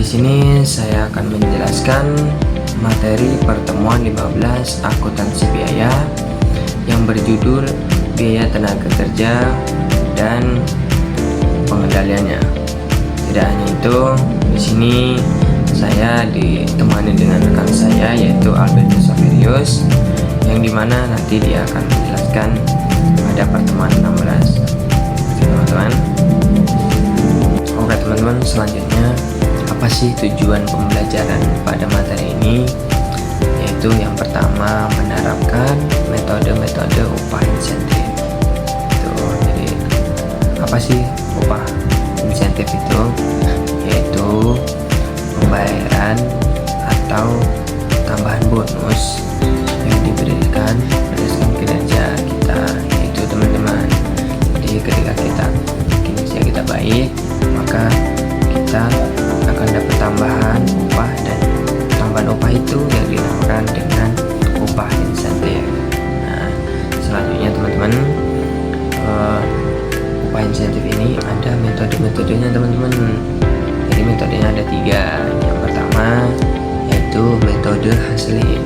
sini saya akan menjelaskan materi pertemuan 15 akuntansi biaya yang berjudul biaya tenaga kerja dan pengendaliannya. Tidak hanya itu, di sini saya ditemani dengan rekan saya yaitu Albertus Saverius, yang dimana nanti dia akan menjelaskan pada pertemuan 16. Teman-teman. Oke teman-teman, selanjutnya apa sih tujuan pembelajaran pada materi ini? Yaitu yang pertama, menerapkan metode-metode upah insentif. Jadi apa sih upah insentif itu? Yaitu pembayaran atau tambahan bonus yang diberikan berdasarkan kinerja kita, yaitu teman-teman. Jadi ketika kinerja kita baik, maka kita akan dapat tambahan upah, dan tambahan upah itu yang dinamakan dengan upah insentif. Nah, selanjutnya teman-teman, upah insentif ini ada metode-metodenya teman-teman. Jadi metodenya ada 3. Yang pertama yaitu metode Hasling.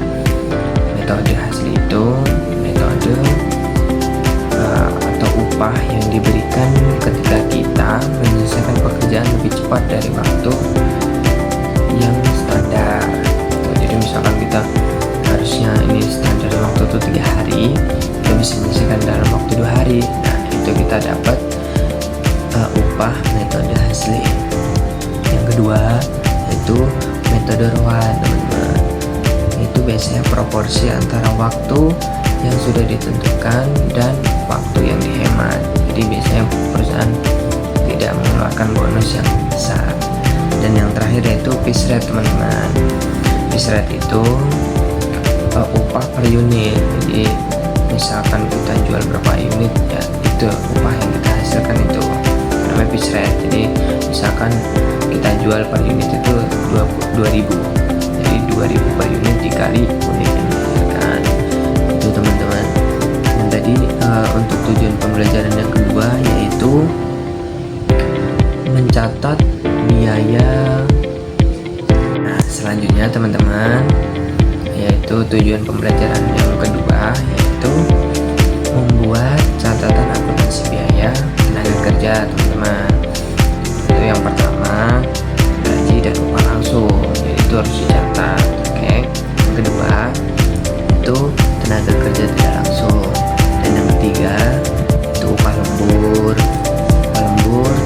Metode Hasling itu metode atau upah yang diberikan ketika kita menyelesaikan pekerjaan lebih cepat dari waktu yang standar. Jadi misalkan kita harusnya ini standar waktu itu 3 hari, kita bisa menyelesaikan dalam waktu 2 hari. Nah, itu kita dapat upah metode Hasling. Yang kedua yaitu metode Rowan, teman-teman. Itu biasanya proporsi antara waktu yang sudah ditentukan dan waktu yang dihemat. Jadi biasanya perusahaan tidak mengeluarkan bonus yang besar. Dan yang terakhir yaitu piece rate, teman-teman. Piece rate itu upah per unit. Jadi misalkan kita jual berapa unit, ya itu upah yang kita hasilkan, itu namanya piece rate. Jadi misalkan kita jual per unit itu 2000, jadi 2000 per unit dikali unit yang dihasilkan. Itu teman-teman. Dan tadi untuk tujuan pembelajaran yang kedua yaitu mencatat biaya. Nah, selanjutnya teman-teman, yaitu tujuan pembelajaran yang kedua yaitu membuat catatan akuntansi biaya tenaga kerja, teman-teman. Itu yang pertama, gaji dan upah langsung, jadi itu harus dicatat. Oke. Yang kedua itu tenaga kerja tidak langsung, dan yang ketiga itu upah lembur,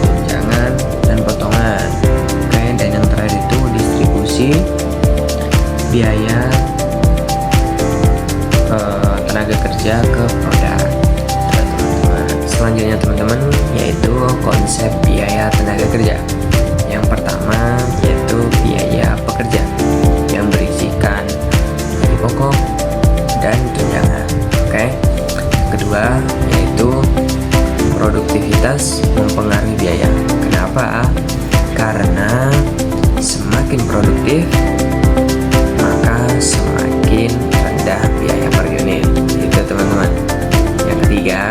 tunjangan dan potongan. Oke. Dan yang terakhir itu distribusi biaya tenaga kerja ke produk. Selanjutnya teman-teman, yaitu konsep biaya tenaga kerja. Yang pertama yaitu biaya pekerja yang berisikan gaji pokok dan tunjangan. Oke. Yang kedua yaitu produktivitas mempengaruhi biaya. Kenapa? Karena semakin produktif maka semakin rendah biaya per unit. Itu teman-teman. Yang ketiga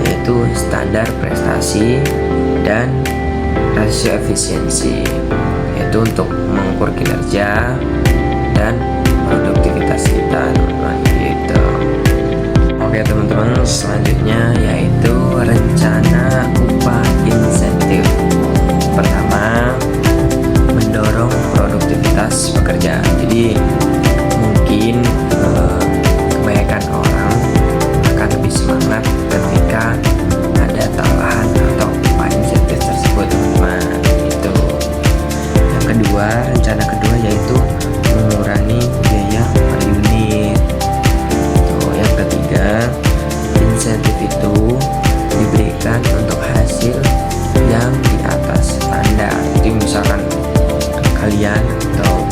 yaitu standar prestasi dan rasio efisiensi, yaitu untuk mengukur kinerja dan produktivitas kita, teman-teman. Gitu. Oke teman-teman, selanjutnya yaitu rencana upah insentif. Pertama, mendorong produktivitas pekerja. Jadi mungkin kebanyakan orang akan lebih semangat ketika ada tambahan atau upah insentif tersebut, teman-teman. Itu. Yang kedua, rencana kedua yaitu mengurangi biaya per unit. Yang ketiga, insentif itu diberikan untuk hasil yang di atas standar. Jadi misalkan kalian atau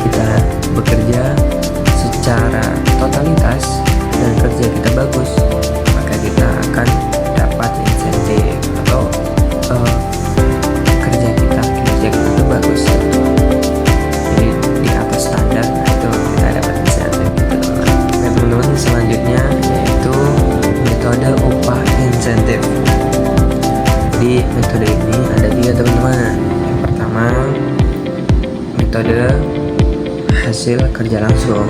kita bekerja secara totalitas dan kerja kita bagus, maka kita akan dapat insentif, atau kinerja kita itu bagus, jadi di atas standar, itu kita dapat insentif, gitu teman-teman. Selanjutnya yaitu metode upah insentif. Jadi metode ini ada 3, teman-teman. Yang pertama metode hasil kerja langsung.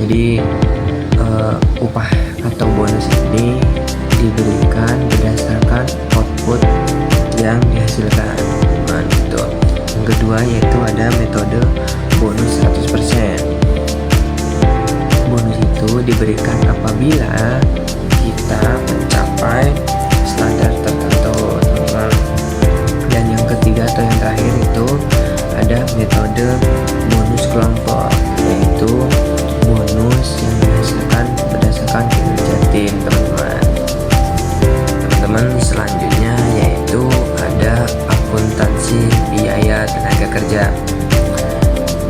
Jadi upah atau bonus ini diberikan berdasarkan output yang dihasilkan. Nah, itu. Yang kedua yaitu ada metode bonus 100%. Bonus itu diberikan apabila kita mencapai standar tertentu, teman-teman. Dan yang ketiga atau yang terakhir itu ada metode bonus kelompok, yaitu bonus yang dihasilkan berdasarkan kinerja tim, teman-teman. Teman-teman, selanjutnya yaitu ada akuntansi biaya tenaga kerja,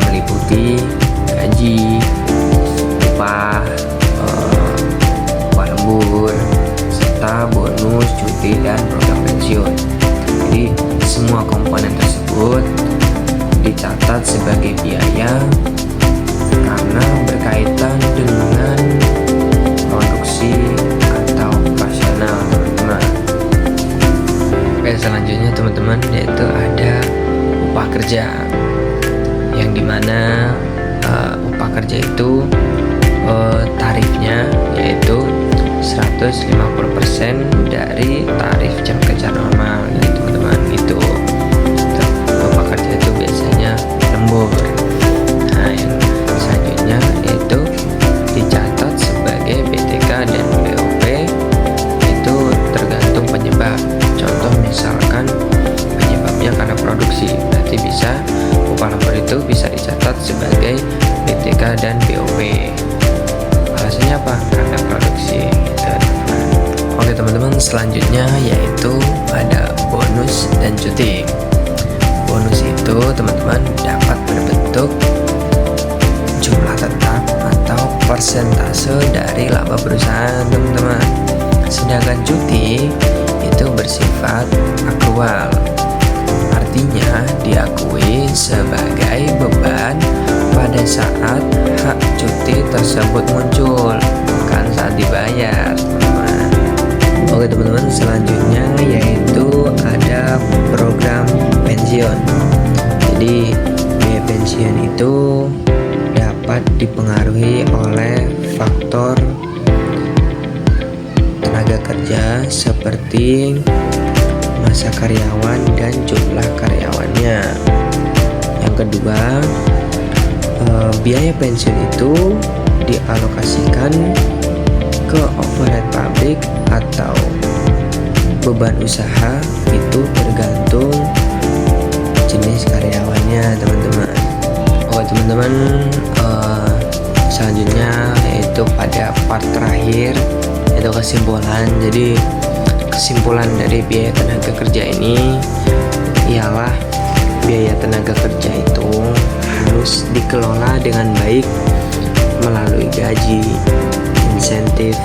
meliputi gaji, upah lembur, serta bonus, cuti, dan program pensiun. Jadi semua komponen tersebut dicatat sebagai biaya karena berkaitan dengan produksi atau operasional, teman-teman. Oke, selanjutnya teman-teman yaitu ada upah kerja, yang dimana upah kerja itu tarifnya yaitu 150% dari tarif jam kerja normal, ya teman-teman. Itu upah kerja itu biasanya lembur. Nah, yang selanjutnya yaitu dicatat sebagai BTK dan BOP, itu tergantung penyebab. Contoh misalkan penyebabnya karena produksi, berarti bisa upah lembur itu bisa dicatat sebagai BTK dan BOP. Alasannya apa? Karena produksi, gitu, teman-teman. Oke teman-teman, selanjutnya yaitu ada bonus dan cuti. Bonus itu teman-teman dapat berbentuk jumlah tetap atau persentase dari laba perusahaan, teman-teman. Sedangkan cuti itu bersifat akrual, artinya diakui sebagai beban pada saat hak cuti tersebut muncul, bukan saat dibayar, teman-teman. Oke teman-teman, selanjutnya yaitu ada program pensiun. Jadi biaya pensiun itu dapat dipengaruhi oleh faktor tenaga kerja seperti masa karyawan dan jumlah karyawannya. Yang kedua, biaya pensiun itu dialokasikan ke overhead pabrik atau beban usaha, itu tergantung jenis karyawannya, teman-teman. Oh teman-teman, selanjutnya yaitu pada part terakhir yaitu kesimpulan. Jadi kesimpulan dari biaya tenaga kerja ini ialah biaya tenaga kerja itu harus dikelola dengan baik melalui gaji, insentif,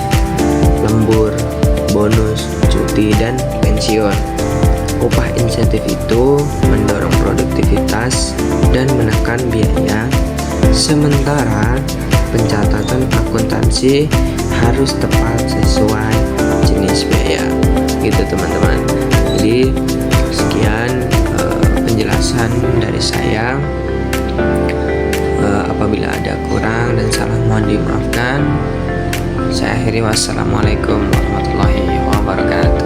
lembur, bonus, cuti, dan pensiun. Upah insentif itu mendorong produktivitas dan menekan biaya, sementara pencatatan akuntansi harus tepat sesuai jenis biaya, gitu teman-teman. Jadi sekian penjelasan dari saya. Apabila ada kurang dan salah mohon dimaafkan. Saya akhiri, wassalamualaikum warahmatullahi wabarakatuh.